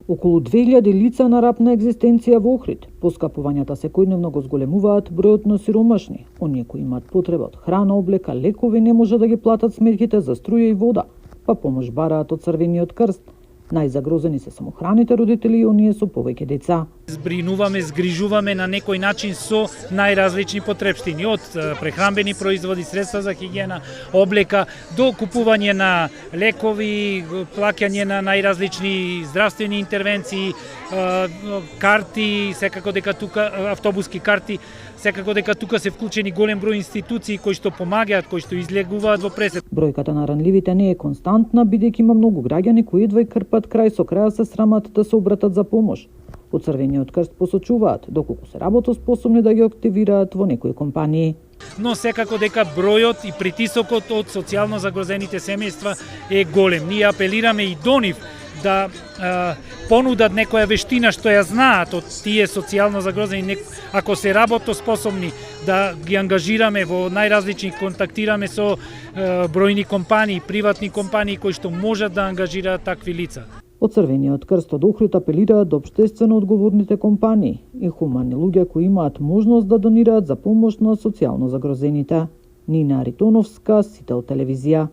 Околу 2000 лица на рап на екзистенција во Охрид. Поскапувањата секојдневно го зголемуваат бројот на сиромашни. Оние кои имаат потреба од храна, облека, лекови не може да ги платат сметките за струја и вода, па помош бараат од Црвениот крст. Најзагрозени се самохраните родители и оние со повеќе деца. Збринуваме, згрижуваме на некој начин со најразлични потрепштини, од прехранбени производи, средства за хигиена, облека, до купување на лекови, плаќање на најразлични здравствени интервенции, карти, секако дека тука автобуски карти, секако дека тука се вклучени голем број институции кои што помагаат, кои што излегуваат во пресет. Бројката на ранливите не е константна, бидејќи има многу граѓани кои едва и крпат крај со краја се срамат да се обратат за помош. Од Црвениот крст посочуваат доколку се работоспособни да ги активираат во некои компании. Но секако дека бројот и притисокот од социјално загрозените семејства е голем. Ние апелираме и до нив да понудат некоја вештина што ја знаат од тие социјално загрозени, ако се работоспособни, да ги ангажираме во најразлични, контактираме со бројни компании, приватни компании кои што можат да ангажираат такви лица. Од Црвениот крст од Охрид апелираат до општествено одговорните компании и хумани луѓе кои имаат можност да донираат за помош на социјално загрозените. Нина Аритоновска, Сител телевизија.